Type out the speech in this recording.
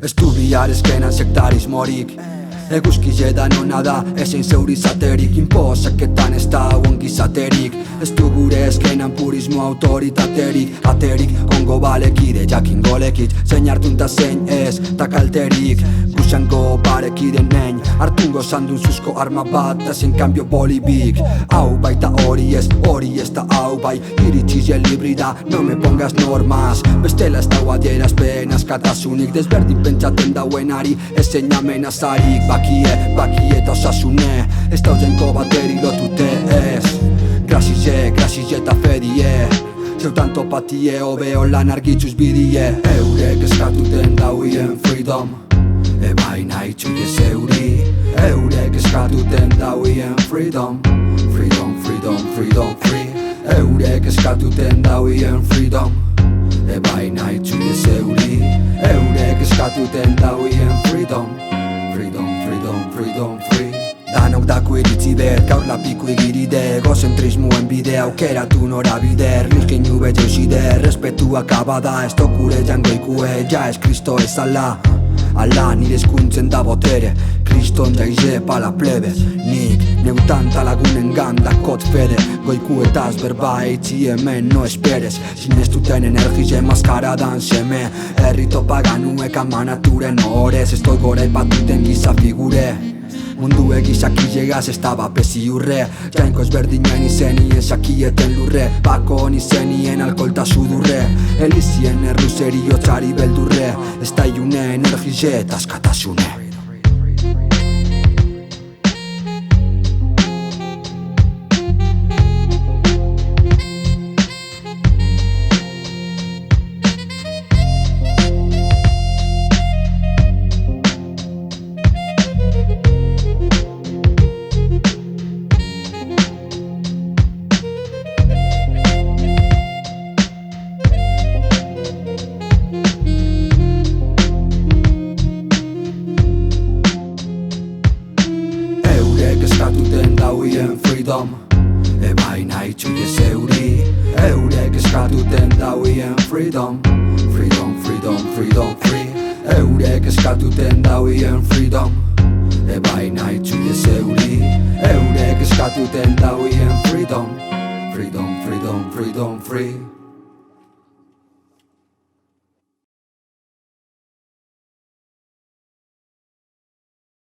Estudiar eskenan sektarismorik Eguzkile da nona da, ezein zeuri zaterik Inposaketan ez da ongizaterik Ez du gure eskenan purismo autoritaterik Aterik, ongo balekide jakingo lekit Zein hartunta zein ez, ta kalterik Gusango parekide nein Hartungo sandun zuzko arma bat Da zein kambio bolibik Hau baita hori ez da hau bai Iritsi libri da, no me pongas normas Bestela ez dago adierazpen askatasunik Desberdin pentsaten dauenari ezein amenazarik Bakie eta osasune Ez daudenko bateri lotute ez Grasize eta fedie Zeutan topatie hobeo lan argitzuz bidie Eurek eskatuten dauien freedom Baina itxuie zeuri Eurek eskatuten dauien freedom Free Eurek eskatuten dauien freedom Baina itxuie zeuri Eurek eskatuten dauien freedom Free Danok dako iritzi bet, gaur lapiku igiride Egozentrismoen bide, aukeratu norabide Erlijin ube jeuside, respetua kabada Ez tokure jango ikue, ja ez kristo ez ala nire eskuntzen da botere Kriston jaize pala plebe Nik neutan talagunen gandakot fede Goikuetaz berba eitzi hemen no esperes Sinestuten energize maskaradan seme Errito paganuek amanaturen horez Estoi gore patuten giza figure Mundu egizaki llegaz ez da bapezi urre Jainko ezberdinen izenien sakieten lurre Bakon izenien alkolta sudurre Elizien erruzeri otzari beldurre Ez da iune energize eta askatasune Eskatuten dauien freedom Baina itxuie zeuri Eurek eskatuten dauien freedom Free Eurek eskatuten dauien freedom Baina itxuie zeuri Eurek eskatuten dauien freedom Free